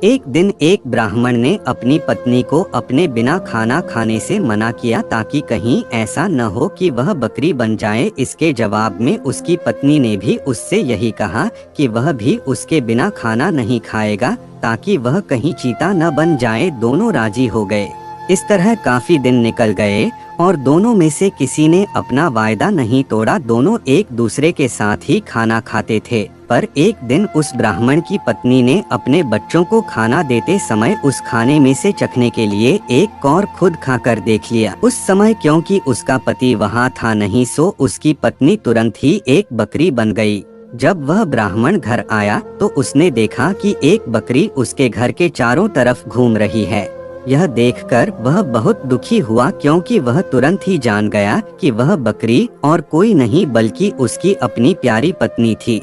एक दिन एक ब्राह्मण ने अपनी पत्नी को अपने बिना खाना खाने से मना किया ताकि कहीं ऐसा न हो कि वह बकरी बन जाए। इसके जवाब में उसकी पत्नी ने भी उससे यही कहा कि वह भी उसके बिना खाना नहीं खाएगा ताकि वह कहीं चीता न बन जाए। दोनों राजी हो गए। इस तरह काफी दिन निकल गए और दोनों में से किसी ने अपना वायदा नहीं तोड़ा। दोनों एक दूसरे के साथ ही खाना खाते थे। पर एक दिन उस ब्राह्मण की पत्नी ने अपने बच्चों को खाना देते समय उस खाने में से चखने के लिए एक कौर खुद खाकर देख लिया। उस समय क्योंकि उसका पति वहाँ था नहीं, सो उसकी पत्नी तुरंत ही एक बकरी बन गई। जब वह ब्राह्मण घर आया तो उसने देखा कि एक बकरी उसके घर के चारों तरफ घूम रही है। यह देखकर वह बहुत दुखी हुआ क्योंकि वह तुरंत ही जान गया कि वह बकरी और कोई नहीं बल्कि उसकी अपनी प्यारी पत्नी थी।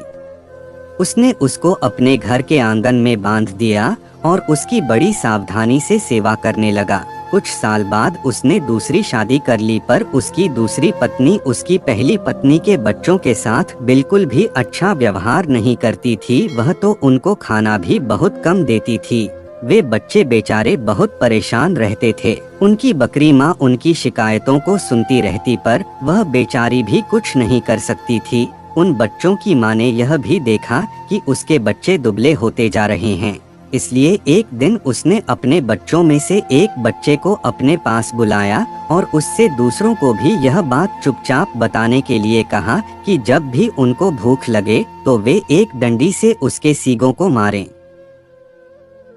उसने उसको अपने घर के आंगन में बांध दिया और उसकी बड़ी सावधानी से सेवा करने लगा। कुछ साल बाद उसने दूसरी शादी कर ली, पर उसकी दूसरी पत्नी उसकी पहली पत्नी के बच्चों के साथ बिल्कुल भी अच्छा व्यवहार नहीं करती थी। वह तो उनको खाना भी बहुत कम देती थी। वे बच्चे बेचारे बहुत परेशान रहते थे। उनकी बकरी माँ उनकी शिकायतों को सुनती रहती, पर वह बेचारी भी कुछ नहीं कर सकती थी। उन बच्चों की माँ ने यह भी देखा कि उसके बच्चे दुबले होते जा रहे हैं, इसलिए एक दिन उसने अपने बच्चों में से एक बच्चे को अपने पास बुलाया और उससे दूसरों को भी यह बात चुपचाप बताने के लिए कहा कि जब भी उनको भूख लगे तो वे एक डंडी से उसके सींगों को मारें।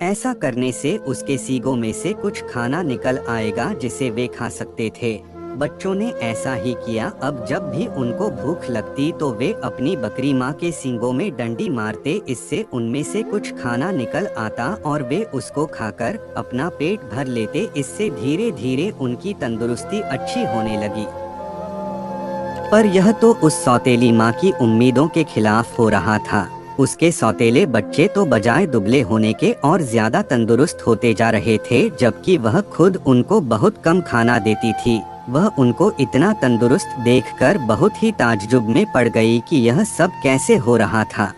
ऐसा करने से उसके सींगों में से कुछ खाना निकल आएगा जिसे वे खा सकते थे। बच्चों ने ऐसा ही किया। अब जब भी उनको भूख लगती तो वे अपनी बकरी माँ के सींगों में डंडी मारते। इससे उनमें से कुछ खाना निकल आता और वे उसको खाकर अपना पेट भर लेते। इससे धीरे धीरे उनकी तंदुरुस्ती अच्छी होने लगी। पर यह तो उस सौतेली माँ की उम्मीदों के खिलाफ हो रहा था। उसके सौतेले बच्चे तो बजाय दुबले होने के और ज्यादा तंदुरुस्त होते जा रहे थे, जबकि वह खुद उनको बहुत कम खाना देती थी। वह उनको इतना तंदुरुस्त देखकर बहुत ही ताज्जुब में पड़ गई कि यह सब कैसे हो रहा था।